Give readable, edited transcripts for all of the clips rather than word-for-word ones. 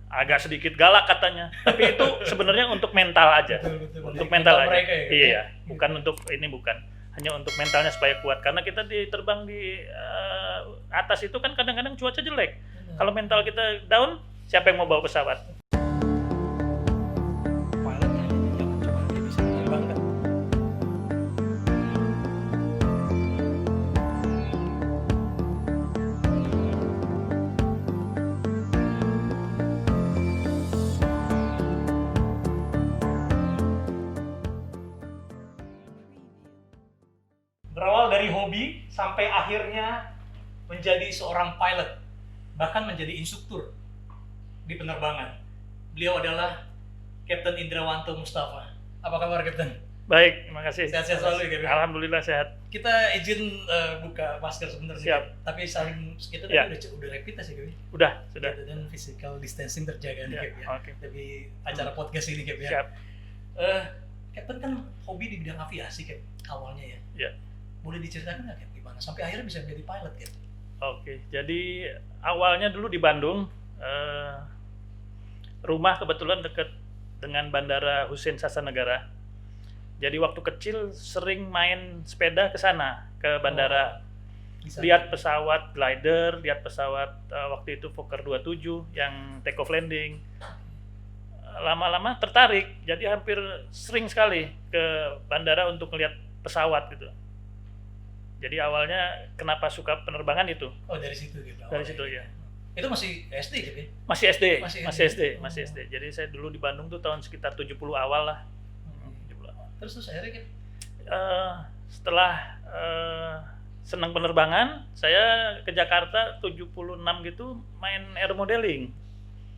agak sedikit galak katanya, tapi itu sebenarnya untuk mental aja. Betul. Untuk mental aja. Mereka ya, Iya, bukan untuk ini, bukan. Hanya untuk mentalnya supaya kuat. Karena kita terbang di atas itu kan kadang-kadang cuaca jelek. Kalau mental kita down, siapa yang mau bawa pesawat? Pilotnya jangan cuma dia bisa menerbangkan. Berawal dari hobi sampai akhirnya menjadi seorang pilot, bahkan menjadi instruktur di penerbangan. Beliau adalah Kapten Indrawanto Mustafa. Apa kabar, Kapten? Baik, terima kasih. Sehat-sehat selalu ya, Kapten? Alhamdulillah sehat. Kita izin buka masker sebentar sih, Siap. tapi saling kita Ya. udah rapid test ya, Kapten? Sudah. Gitu, dan physical distancing terjaga nih, Ya, Kapten. oke. Tapi acara podcast ini, Kapten. Siap. Kapten kan hobi di bidang aviasi, Kapten, awalnya ya. Ya. Boleh diceritakan nggak, Kapten, gimana sampai akhirnya bisa menjadi pilot, Kapten? Oke, jadi awalnya dulu di Bandung, rumah kebetulan dekat dengan Bandara Hussein Sassanegara. Jadi waktu kecil sering main sepeda ke sana, ke bandara. Bisa. Lihat pesawat glider, lihat pesawat waktu itu Fokker 27 yang take off landing. Lama-lama tertarik, jadi hampir sering sekali ke bandara untuk melihat pesawat gitu. Jadi awalnya kenapa suka penerbangan itu? Oh, dari situ gitu. Dari situ ya. Itu masih SD gitu ya? Masih SD. Masih Masih SD. Jadi saya dulu di Bandung tuh tahun sekitar 70 awal lah. 70 awal. Terus akhirnya gitu? Setelah senang penerbangan, saya ke Jakarta 76 gitu main air modeling.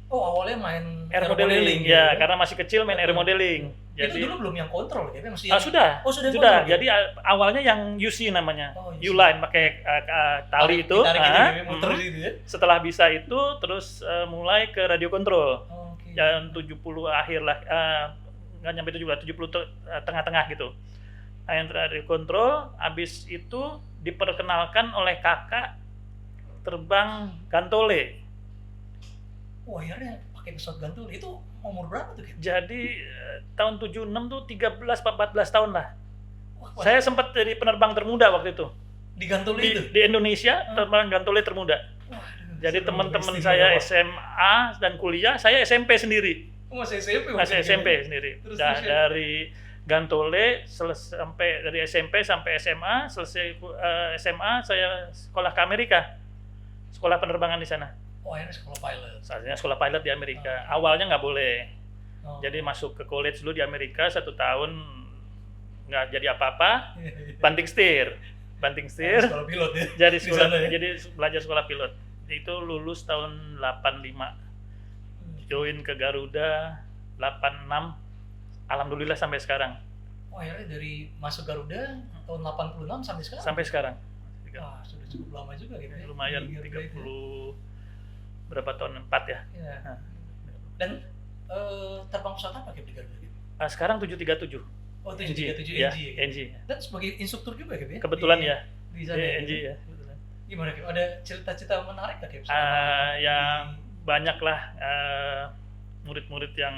Oh, awalnya main Air modeling ya, gitu. karena masih kecil main air modeling. Jadi, itu dulu belum yang kontrol ya? Masih yang... Sudah. Oh, sudah. Sudah. Kontrol, Jadi awalnya yang UC namanya. Oh, UC. U-line pakai tali itu. Muter gitu ya? Setelah bisa itu terus mulai ke radio kontrol. Oh, okay. Yang 70 akhir lah, nggak nyampe 70 tengah-tengah gitu. Yang radio kontrol, habis itu diperkenalkan oleh kakak terbang gantole. Oh, akhirnya pakai pesawat gantung. Itu umur berapa tuh, Kip? Jadi tahun 76 tuh 13-14 tahun lah. Wah, Saya sempat jadi penerbang termuda waktu itu. di gantung itu? Di Indonesia, terbang gantole termuda. Waduh, Jadi seru, teman-teman istimewa. saya SMA dan kuliah, saya SMP sendiri. Oh, masih SMP? Masih SMP sendiri. Terus Dari gantole sampai dari SMP sampai SMA, selesai SMA saya sekolah ke Amerika. Sekolah penerbangan di sana. Oh, akhirnya sekolah pilot. Saatnya sekolah pilot di Amerika. Awalnya nggak boleh. Oh. Jadi masuk ke college dulu di Amerika 1 tahun nggak jadi apa-apa. Banting setir. Sekolah pilot ya? Jadi Di sana ya? jadi belajar sekolah pilot. Itu lulus tahun 85. Join ke Garuda 86. Alhamdulillah sampai sekarang. Oh, akhirnya dari masuk Garuda tahun 86 sampai sekarang? Sampai sekarang. Wah, sudah cukup lama juga gitu ya? Lumayan Di Garuda 30 itu. berapa tahun, 4 ya. Ya. Nah. Dan terbang pesawat apa Kip di Garuda gitu? Sekarang 737. Oh, 737 ya, NG ya? NG. Dan sebagai instruktur juga Kip ya? Kebetulan ya. Di sana ya? NG ya. Kebetulan. Gimana Kip? Ada cerita-cerita menarik nggak Kip? Ya banyak lah murid-murid yang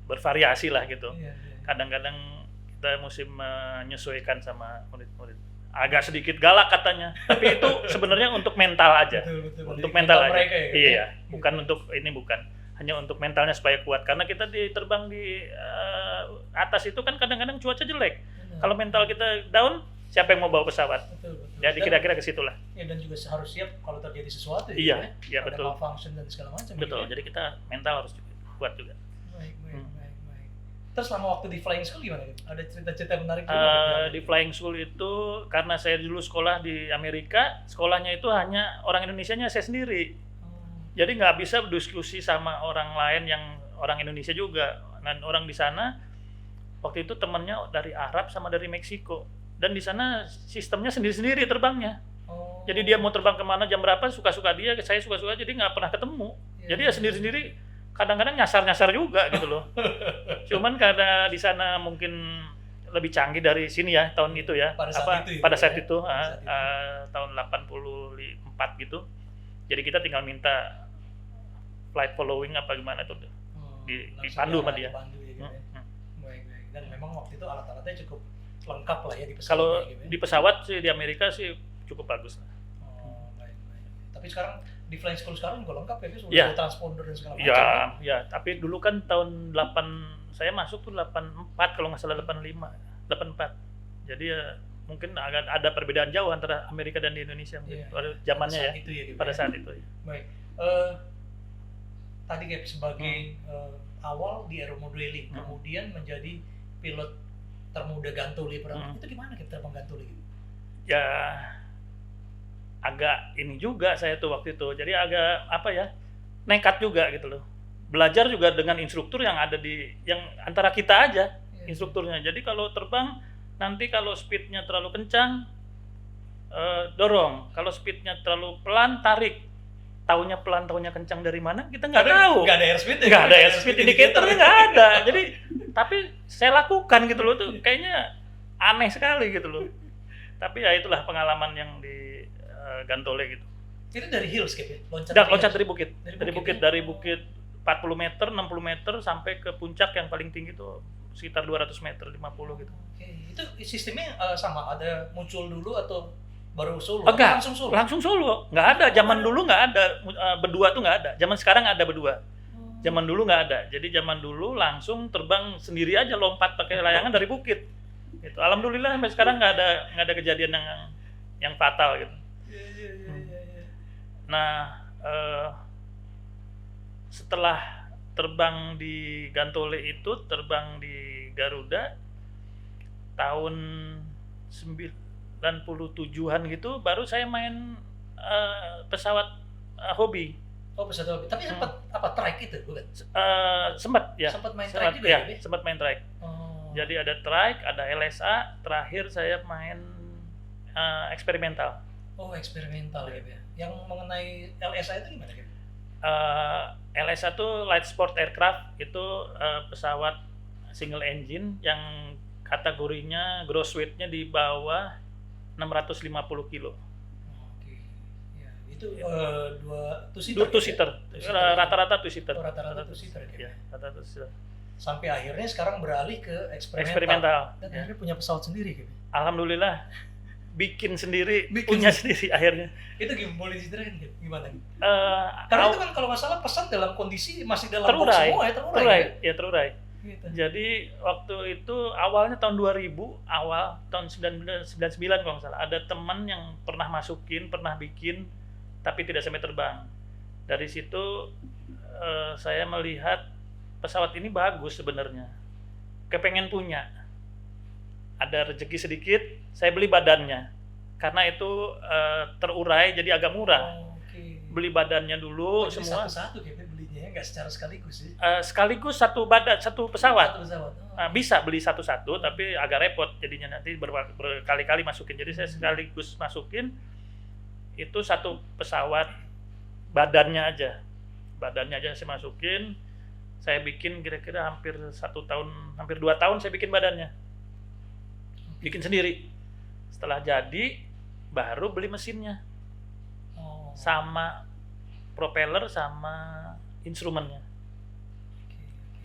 bervariasi lah gitu. Iya. Kadang-kadang kita mesti menyesuaikan sama murid-murid. Agak sedikit galak katanya, tapi itu sebenarnya untuk mental aja. Betul. Untuk Jadi mental aja. mereka ya? Iya, bukan untuk ini, bukan. Hanya untuk mentalnya supaya kuat. Karena kita terbang di atas itu kan kadang-kadang cuaca jelek. Benar. Kalau mental kita down, siapa yang mau bawa pesawat? Betul. Jadi Dan- kira-kira ke situlah. Ya, dan juga harus siap kalau terjadi sesuatu ya? Iya, Kip, iya, ada betul. malfunction dan segala macam. Betul. gitu ya? Jadi kita mental harus kuat juga. Baik. Hmm. Terus selama waktu di flying school gimana Kip? Ada cerita-cerita menarik juga? Di flying school itu karena saya dulu sekolah di Amerika, sekolahnya itu hanya orang Indonesianya saya sendiri. Jadi nggak bisa berdiskusi sama orang lain yang orang Indonesia juga. Dan orang di sana waktu itu temennya dari Arab sama dari Meksiko. Dan di sana sistemnya sendiri-sendiri terbangnya. Oh. Jadi dia mau terbang kemana jam berapa suka-suka dia, saya suka-suka, jadi nggak pernah ketemu. Iya, Jadi ya sendiri-sendiri, kadang-kadang nyasar-nyasar juga gitu loh. Cuman karena di sana mungkin lebih canggih dari sini ya tahun itu ya. Pada saat itu ya, pada saat ya? itu, Pada saat itu. tahun 84 gitu. Jadi kita tinggal minta flight following apa gimana tuh Langsung dipandu sama dia. dipandu ya, gitu ya. Hmm. Baik. Dan memang waktu itu alat-alatnya cukup lengkap lah ya di pesawat. Kalau gitu ya. di pesawat sih di Amerika sih cukup bagus lah. Baik. Tapi sekarang di flying school sekarang juga lengkap ya, sudah Ya. ada transponder dan segala macam. Ya, tapi dulu kan tahun 8 saya masuk tuh 84 kalau nggak salah 85, 84. Jadi ya mungkin agak ada perbedaan jauh antara Amerika dan di Indonesia mungkin Iya. pada zamannya Pada ya. saat itu ya, gitu Pada ya. saat itu. Ya. Baik. Tadi kayak sebagai awal di aeromodeling, kemudian menjadi pilot termuda Gantole pernah. Itu gimana kita terbang Gantole gitu? Ya agak ini juga saya tuh waktu itu. Jadi agak apa ya? Nekat juga gitu loh. Belajar juga dengan instruktur yang ada yang antara kita aja instrukturnya. Jadi kalau terbang nanti kalau speednya terlalu kencang dorong, kalau speednya terlalu pelan tarik. Taunya pelan, taunya kencang dari mana kita nggak tahu. Nggak ada airspeed ya? Nggak ada airspeed indicatornya nggak ada. Jadi tapi saya lakukan gitu loh tuh kayaknya aneh sekali gitu loh. Tapi ya itulah pengalaman yang di Gantole gitu. Itu dari hills ya? Loncat dari bukit. Dari Dari bukit 40 meter, 60 meter sampai ke puncak yang paling tinggi tuh sekitar 200 meter, 50 gitu. Oke. Itu sistemnya sama, ada muncul dulu atau baru solo? Enggak, Langsung solo? Nggak ada, zaman dulu nggak ada, berdua tuh nggak ada. Zaman sekarang ada berdua. Zaman dulu nggak ada. Jadi zaman dulu langsung terbang sendiri aja, lompat pakai layangan dari bukit. Gitu. Alhamdulillah sampai sekarang nggak ada kejadian yang fatal gitu. Iya. Nah, setelah terbang di Gantole itu, terbang di Garuda tahun 97-an gitu, baru saya main pesawat hobi. Oh, pesawat hobi. Tapi sempat apa trike itu, bukan? Sempat ya. Sempat main trike juga ya? Sempat main trike. Oh. Jadi ada trike, ada LSA, terakhir saya main eksperimental. Oh, eksperimental gitu ya. Yang mengenai LSA itu gimana gitu? LSA itu Light Sport Aircraft, itu pesawat single engine yang kategorinya gross weight-nya di bawah 650 kilo. Oke. Ya, itu two Two-seater. Rata-rata two-seater. Rata-rata two-seater Ya, rata-rata two-seater. Sampai akhirnya sekarang beralih ke Eksperimental. Dan Ya. akhirnya punya pesawat sendiri gitu. Alhamdulillah bikin sendiri, punya sendiri akhirnya. Itu gimana, boleh diceritain gitu? Gimana? Eh, Karena itu kan kalau nggak salah pesan dalam kondisi masih dalam box terurai. semua ya, terurai. Ya, terurai. Gitu. Jadi waktu itu awalnya tahun 2000, awal tahun 1999 kalau nggak salah, ada teman yang pernah bikin, tapi tidak sampai terbang. Dari situ saya melihat pesawat ini bagus sebenarnya, kepengen punya. Ada rezeki sedikit, saya beli badannya, karena itu terurai jadi agak murah. Oke. Beli badannya dulu Jadi semua. satu-satu gitu belinya ya, nggak secara sekaligus sih. Sekaligus satu pesawat. Satu pesawat. Bisa beli satu-satu, tapi agak repot jadinya nanti berkali-kali masukin. Jadi saya sekaligus masukin itu satu pesawat, badannya aja saya masukin. Saya bikin kira-kira hampir 1 tahun, hampir 2 tahun saya bikin badannya, bikin sendiri. Setelah jadi baru beli mesinnya, sama propeller sama instrumennya.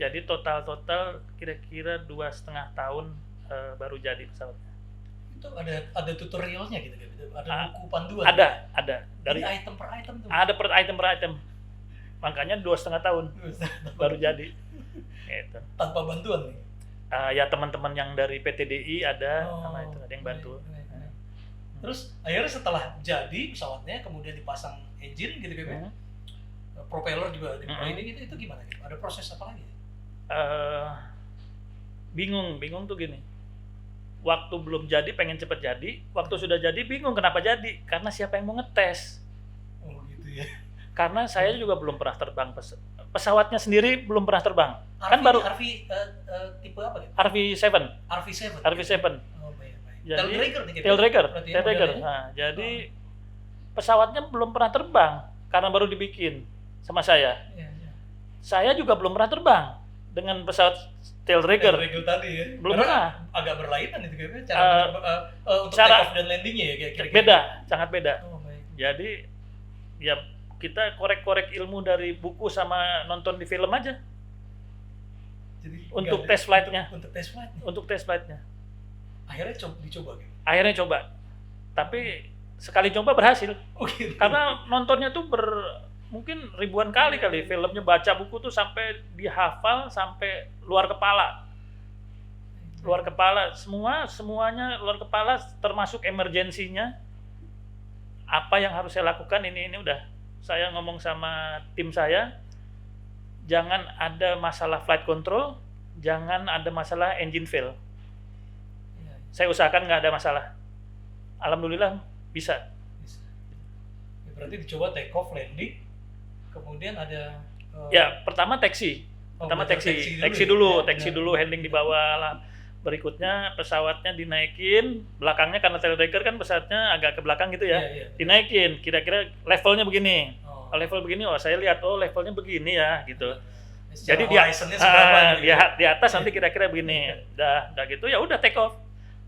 Jadi total kira-kira 2,5 tahun baru jadi pesawatnya. Itu ada tutorialnya gitu, ada buku panduan. Ada dari item per item tuh. Ada per item. Makanya 2,5 tahun baru jadi. Gitu. Tanpa bantuan nih. Ya teman-teman yang dari PTDI ada, sama itu ada yang bantu. Baik. Terus akhirnya setelah jadi pesawatnya, kemudian dipasang engine gitu kan, propeller juga ini itu gimana? Gitu? Ada proses apa lagi? Bingung tuh gini. Waktu belum jadi pengen cepet jadi, waktu sudah jadi bingung kenapa jadi, karena siapa yang mau ngetes. Oh gitu ya. Karena saya juga belum pernah terbang pesawatnya sendiri, belum pernah terbang. Kan baru tipe apa gitu? RV7. RV7. Oh, baik. Jadi Taildragger. Taildragger. Nah, jadi pesawatnya belum pernah terbang karena baru dibikin sama saya. Iya. Saya juga belum pernah terbang dengan pesawat Taildragger. Taildragger tadi ya. Belum pernah. Agak berlainan itu kayaknya cara untuk take off dan landingnya ya kira-kira. Beda, sangat beda. Oh, baik. Jadi ya kita korek-korek ilmu dari buku sama nonton di film aja. Jadi Untuk nggak ada- test flight-nya. Untuk tes flight. Untuk tes flight-nya. Akhirnya dicoba gitu. Akhirnya coba. Tapi sekali coba berhasil. Oh gitu. Karena nontonnya tuh mungkin ribuan kali filmnya, baca buku tuh sampai dihafal sampai luar kepala. Luar kepala semuanya luar kepala, termasuk emergensinya. Apa yang harus saya lakukan ini udah saya ngomong sama tim saya, jangan ada masalah flight control, jangan ada masalah engine fail. Iya, Saya usahakan nggak ada masalah. Alhamdulillah bisa. bisa. Ya, berarti dicoba take off, landing, kemudian ada Ya, pertama taxi. Pertama taxi dulu, handling di bawah lah. Berikutnya pesawatnya dinaikin, belakangnya karena tail dragger kan pesawatnya agak ke belakang gitu ya. Iya. Dinaikin, kira-kira levelnya begini. Oh. Level begini, saya lihat levelnya begini ya gitu. Secara Jadi horizonnya seberapa gitu ya? di atas nanti kira-kira begini. Udah gitu ya udah take off.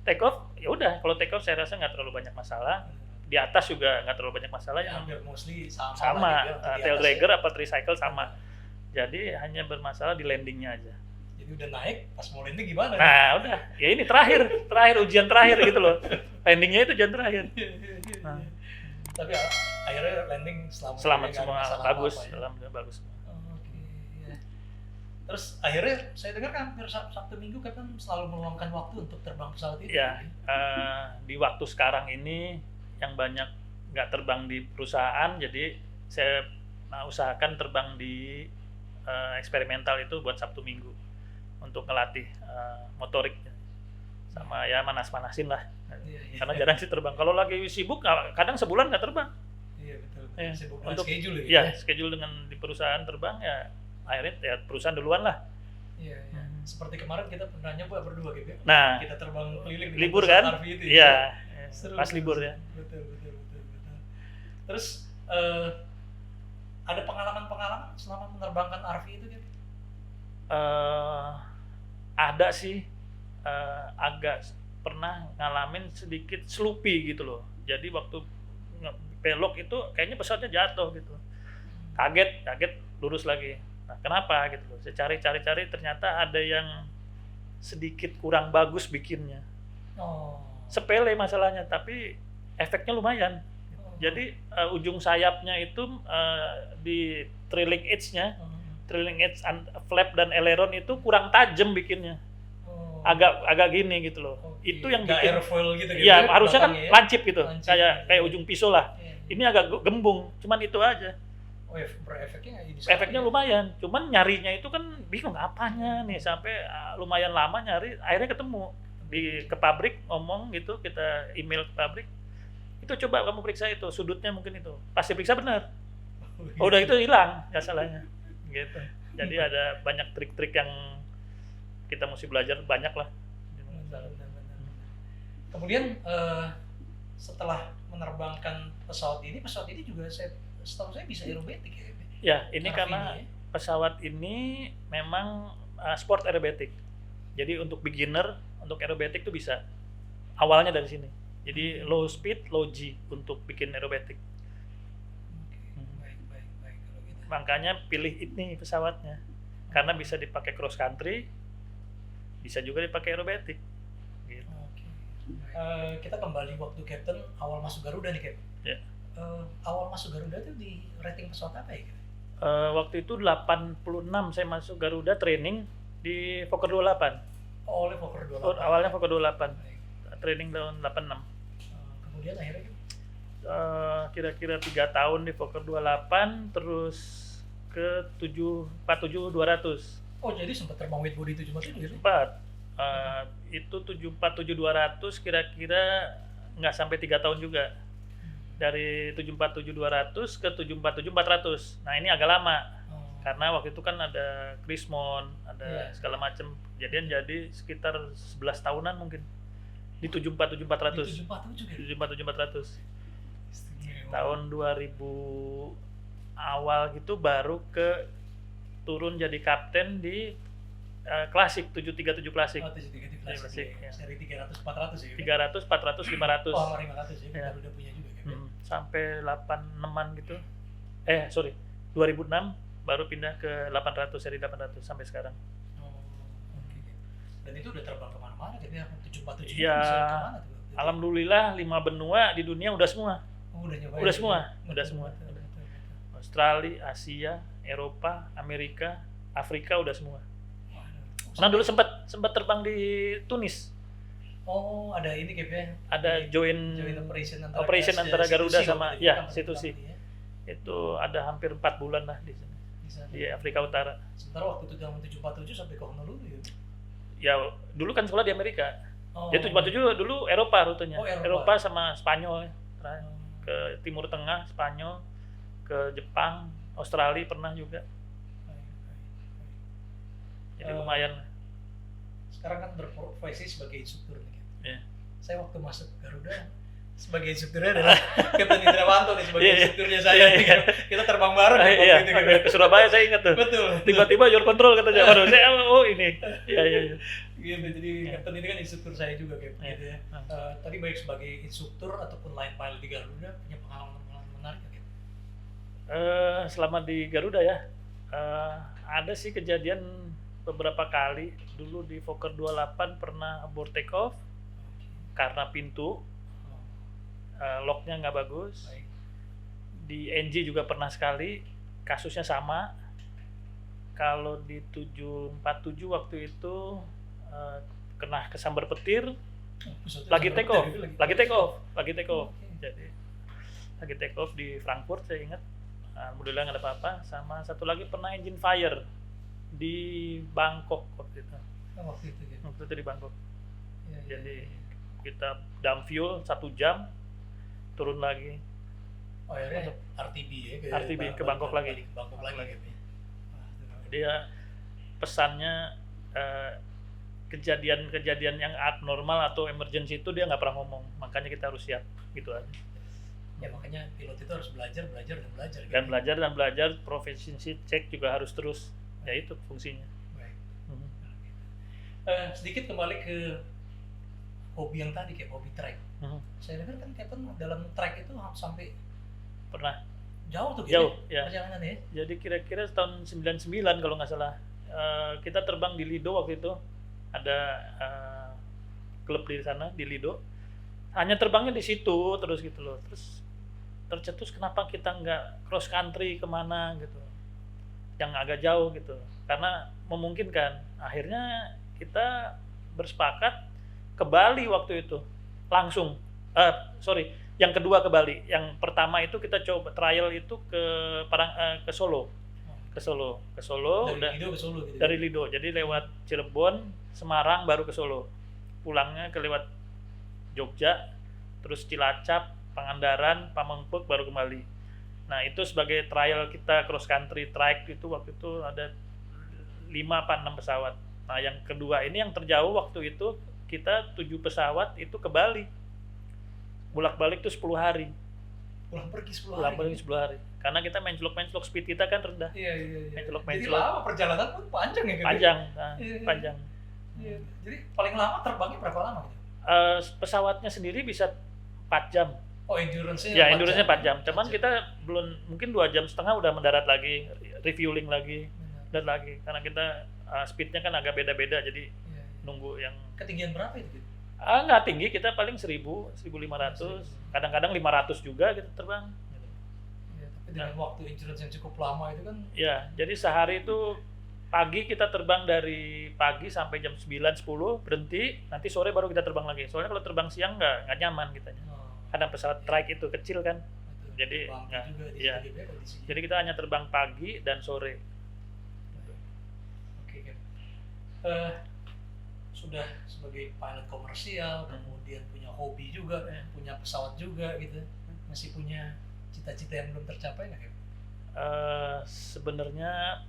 Take off ya udah, kalau take off saya rasa nggak terlalu banyak masalah. Di atas juga nggak terlalu banyak masalah Ya, ya. hampir mostly sama Sama, lah gitu ya, untuk di tail atas dragger ya. apa tricycle sama. Jadi hanya bermasalah di landingnya aja. Jadi udah naik, pas mau landing gimana? Nah udah, ya ini terakhir ujian terakhir gitu loh. Landingnya itu ujian terakhir. Nah. Tapi akhirnya landing selamat Selamat ya, nggak ada semua, masalah bagus, apa-apa ya. alhamdulillah bagus. Oke, ya. Terus akhirnya saya dengar kan hampir Sabtu Minggu kan selalu meluangkan waktu untuk terbang pesawat itu. Ya, di waktu sekarang ini yang banyak nggak terbang di perusahaan, jadi saya usahakan terbang di eksperimental itu buat Sabtu Minggu untuk ngelatih motorik sama ya manas-manasin lah. Iya. Karena jarang sih terbang. Kalau lagi sibuk kadang sebulan nggak terbang. Iya betul. Ya, Sibuk dengan untuk schedule gitu ya schedule dengan di perusahaan terbang ya akhirnya ya perusahaan duluan lah. Iya. Seperti kemarin kita pernah nyoba berdua gitu ya. Nah, Kita terbang keliling dengan libur pesawat kan? RV itu, Iya, Seru, pas libur ya. Betul. Terus ada pengalaman-pengalaman selama menerbangkan RV itu gitu? Ada sih, agak pernah ngalamin sedikit sloopy gitu loh. Jadi waktu belok itu kayaknya pesawatnya jatuh gitu. Kaget lurus lagi. Nah, kenapa gitu loh. Saya cari ternyata ada yang sedikit kurang bagus bikinnya. Oh. Sepele masalahnya tapi efeknya lumayan. Jadi ujung sayapnya itu di trailing edge-nya, flap dan aileron itu kurang tajam bikinnya. Agak gini gitu loh. Oke. Itu yang Nggak bikin airfoil gitu iya, harusnya kan belakangnya ya? lancip gitu. Lancip, Kayak iya. ujung pisau lah. Iya. Ini agak gembung, cuman itu aja. Oh ya, berefeknya nggak jadi Efeknya lumayan, cuman nyarinya itu kan bingung apanya nih sampai lumayan lama nyari, akhirnya ketemu ke pabrik ngomong gitu, kita email ke pabrik. Itu coba kamu periksa itu, sudutnya mungkin itu. Pas diperiksa benar. Oh, udah itu hilang masalahnya. Gitu. Jadi ada banyak trik-trik yang kita mesti belajar banyak lah. Benar. Kemudian setelah menerbangkan pesawat ini juga setahu saya bisa aerobatik ya. Ya, ini RV karena ya. pesawat ini memang sport aerobatic. Jadi untuk beginner, untuk aerobatic itu bisa. Awalnya dari sini. Jadi low speed, low G untuk bikin aerobatic. Baik kalau gitu. Makanya pilih ini pesawatnya. Karena bisa dipakai cross country, bisa juga dipakai aerobatic. Gitu. Oke. Kita kembali waktu Captain awal masuk Garuda nih, Captain. Ya. Awal masuk Garuda itu di rating pesawat apa ya? Waktu itu 86 saya masuk Garuda training di Fokker 28. Oh, oleh Fokker 28. Awalnya Fokker 28. Baik. Training tahun 86. Kemudian akhirnya gitu? Kira-kira 3 tahun di Fokker 28, terus ke 747-200. Oh, jadi sempat terbang widebody 747 gitu? Sempat. Itu 747-200 kira-kira nggak sampai 3 tahun juga. Dari 747-200 ke 747-400. Nah, ini agak lama. Karena waktu itu kan ada Krismon, ada segala macam kejadian, jadi sekitar 11 tahunan mungkin. Di 747-400. 747-400. Tahun 2000 awal gitu baru ke turun jadi kapten di klasik 737 klasik. Oh, 737 klasik. Ya. Seri 300-400 ya? 300, 400, 500. Oh, 500 ya. Ya. Garuda punya juga kan? Sampai 86-an gitu. sorry, 2006 baru pindah ke 800, seri 800 sampai sekarang. Oh, oke. Dan itu udah terbang kemana-mana gitu ya, 747 Ya, bisa kemana tuh? alhamdulillah 5 benua di dunia udah semua. Oh, udah nyobain. Udah semua, Betul, udah semua. betul, betul, betul. Australia, Asia, Eropa, Amerika, Afrika udah semua. Waduh. Nah dulu sempat terbang di Tunis. Oh, ada ini Cap ya. Ada joint operation antara Garuda Situsi sama waktu itu, ya kan, Situsi. pertama kali ya, Itu ada hampir 4 bulan lah di sini, di sana. di Afrika Utara. Sementara waktu itu zaman 747 sampai ke Honolulu ya. Ya dulu kan sekolah di Amerika. Oh. Dia 747 dulu Eropa rutenya. Oh, Eropa. Sama Spanyol ya. Terakhir. Oh. Ke Timur Tengah, Spanyol, ke Jepang, Australia pernah juga. Baik, baik, baik. Jadi lumayan. Sekarang kan berprofesi sebagai instruktur nih, Cap. Ya. Saya waktu masuk Garuda sebagai instrukturnya adalah Kapten Indrawanto nih sebagai Iya, iya. instrukturnya saya. Iya, nih, iya. Cap. Kita terbang bareng nih Iya, waktu itu, Cap. ke Surabaya saya ingat tuh. Betul. Tiba-tiba your control katanya. Waduh, saya ini. Iya, iya, iya. Gitu, jadi Iya. Kapten ini kan instruktur saya juga Cap, Iya. gitu ya. Tadi baik sebagai instruktur ataupun line pilot di Garuda punya pengalaman menarik nggak, Cap? Selama di Garuda ya, ada sih kejadian beberapa kali. Dulu di Fokker 28 pernah abort take off karena pintu locknya nggak bagus. Baik. Di NG juga pernah sekali, kasusnya sama. Kalau di 747 waktu itu kena kesambar petir, lagi take off. Jadi lagi take off di Frankfurt saya ingat. Alhamdulillah nggak ada apa-apa. Sama satu lagi pernah engine fire di Bangkok waktu itu. Waktu itu Cap. Waktu itu di Bangkok. Ya, ya, Jadi ya. kita dump fuel 1 jam, turun lagi. Oh akhirnya RTB ya RTB ke Bangkok lagi. Ke Bangkok lagi Cap, ya. Dia pesannya kejadian-kejadian yang abnormal atau emergency itu dia nggak pernah ngomong, makanya kita harus siap gitu aja. Ya makanya pilot itu harus belajar gitu. Dan belajar, proficiency check juga harus terus, ya itu fungsinya. Baik. Mhm. Sedikit kembali ke hobi yang tadi, kayak hobi trek. Mhm. Saya dengar kan Captain dalam trek itu sampai Pernah jauh tuh jauh Cap, ya. perjalanan ya. Jadi kira-kira tahun 99 kalau nggak salah, kita terbang di Lido waktu itu, ada klub di sana di Lido. Hanya terbangnya di situ terus gitu loh. Terus tercetus kenapa kita nggak cross country kemana gitu, yang agak jauh gitu, karena memungkinkan. Akhirnya kita bersepakat ke Bali waktu itu langsung. Yang kedua ke Bali. Yang pertama itu kita coba trial itu ke Solo. Ke Solo Dari Lido ke Solo gitu. dari Lido. Jadi lewat Cirebon, Semarang baru ke Solo. Pulangnya ke lewat Jogja, terus Cilacap, Pangandaran, Pamengpeuk baru kembali. Nah, itu sebagai trial kita cross country trek itu waktu itu ada 5 apa 6 pesawat. Nah, yang kedua ini yang terjauh waktu itu kita 7 pesawat itu ke Bali. Bolak-balik tuh 10 hari. Pulang pergi 10 hari. Pulang pergi 10 hari. Karena kita menclok-menclok, speed kita kan rendah. Iya. Menclok. Jadi lama perjalanan pun panjang ya Cap? Panjang, Iya. panjang. Iya. Jadi paling lama terbangnya berapa lama gitu? Pesawatnya sendiri bisa 4 jam. Oh, endurance-nya Ya, 4 endurance-nya 4 jam. 4 Cuman kita belum, mungkin 2,5 jam udah mendarat lagi, refueling lagi, Benar. dan lagi. Karena kita speednya kan agak beda-beda, jadi Iya. nunggu yang Ketinggian berapa itu gitu? nggak tinggi, kita paling 1.000, 1.500, kadang-kadang 500 juga kita terbang. Iya, tapi dengan waktu endurance yang cukup lama itu kan. Ya, jadi sehari itu pagi kita terbang dari pagi sampai jam 9, 10, berhenti, nanti sore baru kita terbang lagi. Soalnya kalau terbang siang nggak nyaman kitanya. Karena pesawat trike itu kecil kan. Betul. Jadi, Bangku nggak, juga di iya. sini kondisinya. Jadi kita hanya terbang pagi dan sore. Oke, Cap. Sudah sebagai pilot komersial, kemudian punya hobi juga, punya pesawat juga gitu. Masih punya cita-cita yang belum tercapai nggak, Cap? Sebenarnya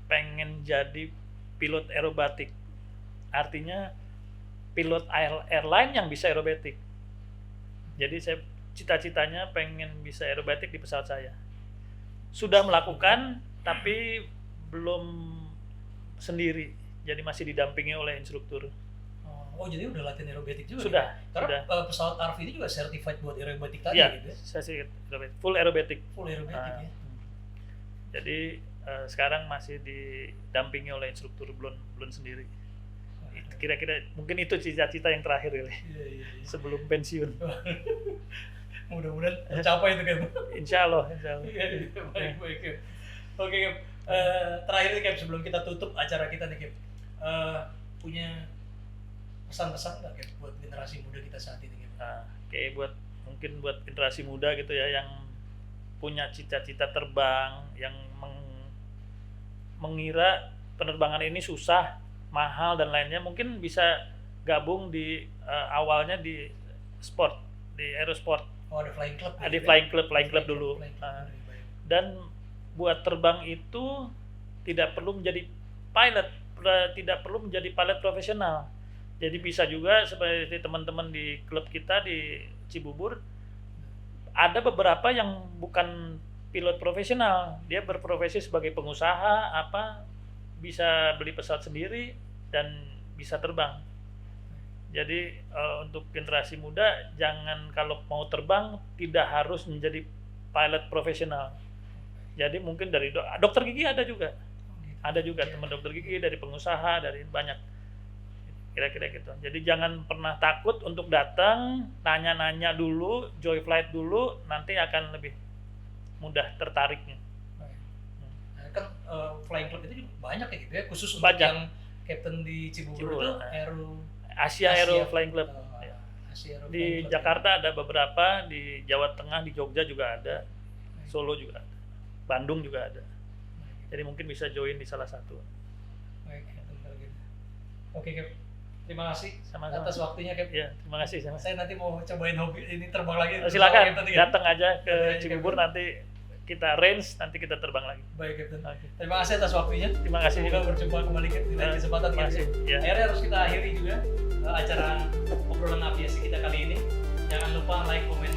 pengen jadi pilot aerobatik. Artinya pilot airline yang bisa aerobatik. Jadi saya cita-citanya pengen bisa aerobatik di pesawat saya. Sudah melakukan tapi belum sendiri. Jadi masih didampingi oleh instruktur. Oh, Oh, jadi udah latihan aerobatik juga? Sudah, ya? Karena sudah. Pesawat RV ini juga certified buat aerobatik tadi Iya, gitu ya? saya sih full aerobatic. Full aerobatik ya? Jadi sekarang masih didampingi oleh instruktur belum sendiri. Kira-kira mungkin itu cita-cita yang terakhir kali Iya. sebelum pensiun. Mudah-mudahan tercapai itu kan. Insya Allah. Iya, baik Cap. Oke Cap, terakhir nih Cap, sebelum kita tutup acara kita nih Cap, punya pesan-pesan nggak Cap buat generasi muda kita saat ini Cap? Kayak mungkin buat generasi muda gitu ya yang punya cita-cita terbang, yang mengira penerbangan ini susah, mahal dan lainnya, mungkin bisa gabung di awalnya di sport, di aerosport. Oh, ada flying club. Ada flying club dulu. Dan buat terbang itu tidak perlu menjadi pilot, tidak perlu menjadi pilot profesional. Jadi bisa juga seperti teman-teman di klub kita di Cibubur, ada beberapa yang bukan pilot profesional, dia berprofesi sebagai pengusaha, bisa beli pesawat sendiri dan bisa terbang. Jadi untuk generasi muda, jangan kalau mau terbang tidak harus menjadi pilot profesional. Jadi mungkin dari dokter gigi ada juga teman dokter gigi, dari pengusaha, dari banyak, kira-kira gitu. Jadi jangan pernah takut untuk datang, nanya-nanya dulu, joy flight dulu, nanti akan lebih mudah tertariknya. Kan flying club itu juga banyak ya gitu ya, khusus untuk Banyak. yang captain di Cibubur itu Asia Aero Flying Club. Asia Aero Di Flying Club, Jakarta ada beberapa, di Jawa Tengah, di Jogja juga ada, Solo juga ada, Bandung juga ada. Jadi mungkin bisa join di salah satu. Baik, kalau gitu. Oke Cap, terima kasih Sama-sama. atas waktunya Cap. Ya, terima kasih. Saya nanti mau cobain hobi ini terbang lagi. Silakan Captain, ya? datang aja ke Ya, Cibubur, nanti kita range, nanti kita terbang lagi. Baik Captain. Oke. Terima kasih atas waktunya. Terima kasih. Semoga berjumpa kembali Cap di lain kesempatan. Terima kasih. Ya. Akhirnya harus kita akhiri juga acara obrolan aviasi kita kali ini. Jangan lupa like, komen,